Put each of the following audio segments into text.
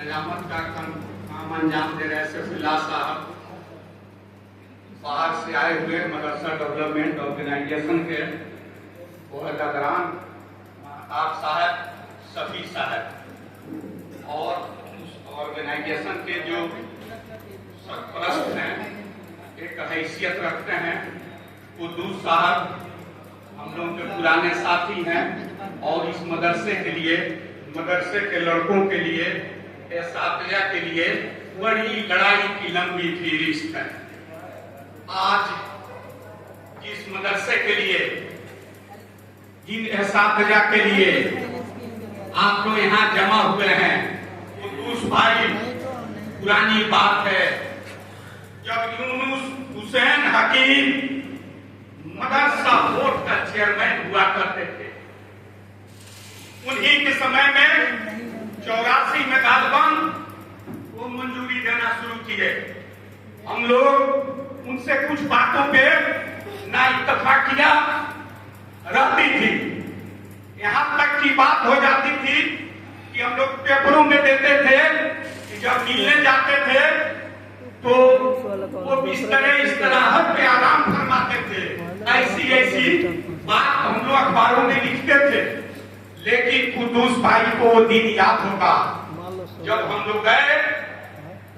हजामत का काम अंजाम दे रहे सैफुल्लाह साहब बाहर से आए हुए मदरसा डेवलपमेंट ऑर्गेनाइजेशन के ओहदेदारान आप साहब सफी साहब और उस ऑर्गेनाइजेशन के जो सरपरस्त हैं, एक हैसियत रखते हैं, कुद्दूस साहब हम लोगों के पुराने साथी हैं और इस मदरसे के लिए, मदरसे के लड़कों के लिए, एसातिया के लिए बड़ी लड़ाई की लंबी फहरिस्त है। आज जिस मदरसे के लिए, जिन एसातिया के लिए आप लोग यहाँ जमा हुए हैं, कुद्दूस भाई, पुरानी बात है जब यूनुस हुसैन हकीम मदरसा बोर्ड का चेयरमैन हुआ करते थे, उन्हीं के समय में 84 में गालबन वो मंजूरी देना शुरू किए। हम लोग उनसे कुछ बातों पे ना इत्तेफाकिया रहती थी, यहाँ तक की बात हो जाती थी कि हम लोग पेपरों में देते थे कि जब मिलने जाते थे तो वो इस तरह पे आराम फरमाते थे, ऐसी बात हम लोग अखबारों में लिखते थे। लेकिन कुद्दूस भाई को वो दिन याद होगा जब हम लोग गए,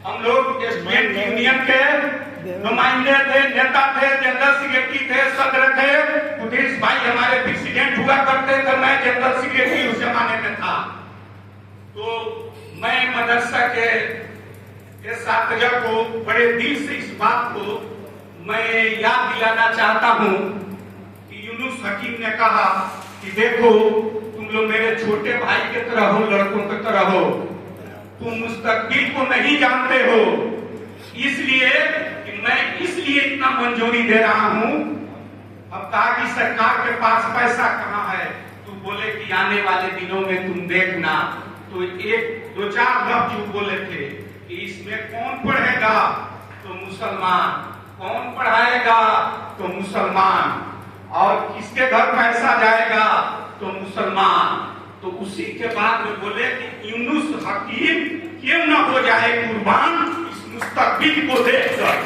हम लोग स्टूडेंट यूनियन के नुमाइंदे थे, नेता थे, जनरल सेक्रेटरी थे, सदर थे। कुद्दूस भाई हमारे प्रेसिडेंट हुआ करते थे, मैं जनरल सेक्रेटरी उस जमाने में था। तो मैं मदरसा के साथियों को बड़े दिल से इस बात को मैं याद दिलाना चाहता हूँ कि यूनुस हकीम ने कहा कि देखो तुम लोग मेरे छोटे भाई की तरह हो, लड़कों की तरह हो, तुम मुस्तकबिल को नहीं जानते हो, इसलिए कि मैं इसलिए इतना मंजूरी दे रहा हूँ। अब कहा कि सरकार के पास पैसा कहाँ है, तो बोले कि आने वाले दिनों में तुम देखना। तो एक दो चार लफ्ज जो बोले थे कि इसमें कौन पढ़ेगा, तो मुसलमान, कौन पढ़ाएगा, तो मुसलमान, और किसके घर पैसा जाएगा, तो मुसलमान। तो उसी के बाद में बोले कि यूनुस हकीम क्यों न हो जाए कुर्बान इस मुस्तकबिल को देखकर।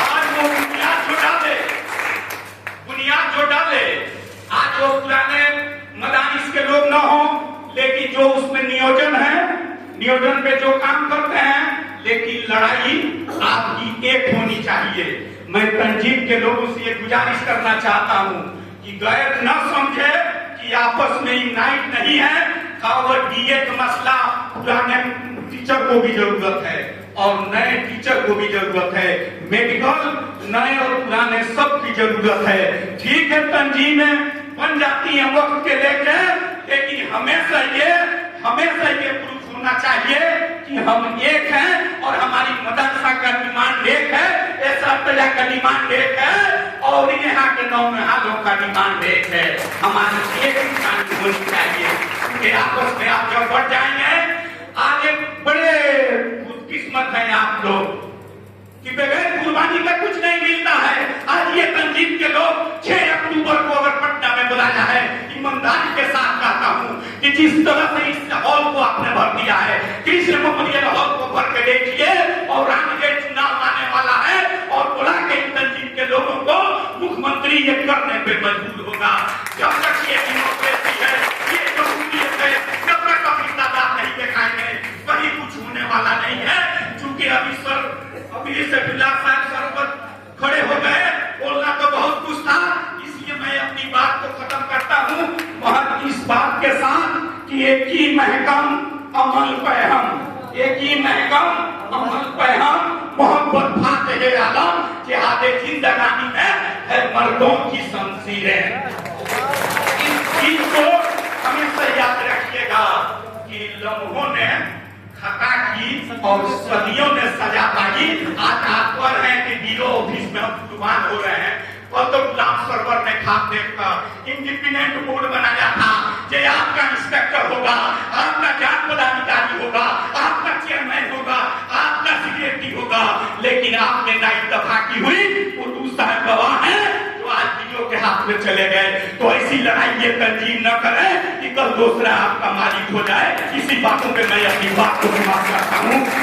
आज वो बुनियाद जो डाले, आज वो पुराने मदारिस के लोग न हो, लेकिन जो उसमें नियोजन है, नियोजन पे जो काम करते हैं, लेकिन लड़ाई आपकी एक होनी चाहिए। मैं तंजीम के लोगों से ये गुजारिश करना चाहता हूँ कि गैर न समझे कि आपस में यूनाइट नहीं है। और डीए का मसला, पुराने टीचर को भी जरूरत है और नए टीचर को भी जरूरत है, मेडिकल नए और पुराने सब की जरूरत है। ठीक है, तंजीमें बन जाती है वक्त के लेके, लेकिन हमेशा ये प्रूफ होना चाहिए कि हम एक हैं और हमारी मदरसा का डिमांड एक है, ऐसा का डिमांड एक है और यहाँ के नौनिहालों का डिमांड एक है। हमारी एक डिमांड होनी चाहिए कि आपस में आप जब बढ़ जाएंगे, आगे बड़े खुशकिस्मत हैं आप लोग कि बगैर कुर्बानी का कुछ नहीं मिलता है। आज ये तंजीम के लोग 6 अक्टूबर को अगर पटना में बुलाया है, ईमानदारी के साथ कहता हूँ कि जिस तरह से इस हॉल को आपने भर दिया है, कृष्ण मेमोरियल हॉल को भर के देखिए, और रामगढ़ चुनाव आने वाला है और बुला के तंजीम के लोगों को मुख्यमंत्री ये करने पे मजबूर होगा। जब तक ये डेमोक्रेसी है, ये जमहूरियत है, जब तक अपनी तादाद नहीं दिखाएंगे कहीं कुछ होने वाला नहीं है। चूंकि अभी सैफुल्लाह साहब सर पर खड़े हो गए, बोलना तो बहुत कुछ था, इसलिए मैं अपनी बात को खत्म करता हूँ बहुत इस बात के साथ कि एक ही महकम अमल पैहम, एक ही महकम अमल पैहम, मोहब्बत फातेह आलम, जिहादे जिंदगानी में है मर्दों की शमशीरें। इस चीज को हमेशा याद रखिएगा कि लम्हों ने खता की और सदियों ने सजा पाई। आज आप पर है कि बीरो ऑफिस में हम जुबान हो रहे हैं, और तो गुलाम सरवर ने खाप देखकर इंडिपेंडेंट बोर्ड बनाया था, जो आपका इंस्पेक्टर होगा, आपका जांच पदाधिकारी होगा, आपका चेयरमैन होगा, आपका सेक्रेटरी होगा, लेकिन आपने ना इत्तेफाकी हुई। कुद्दूस साहब गवाह है जो आज बीरो के हाथ में चले गए। तो ऐसी लड़ाई ये तंजीम न करें कि कल दूसरा आपका मालिक हो जाए। इसी बातों पे मैं अपनी बात को समाप्त करता हूँ।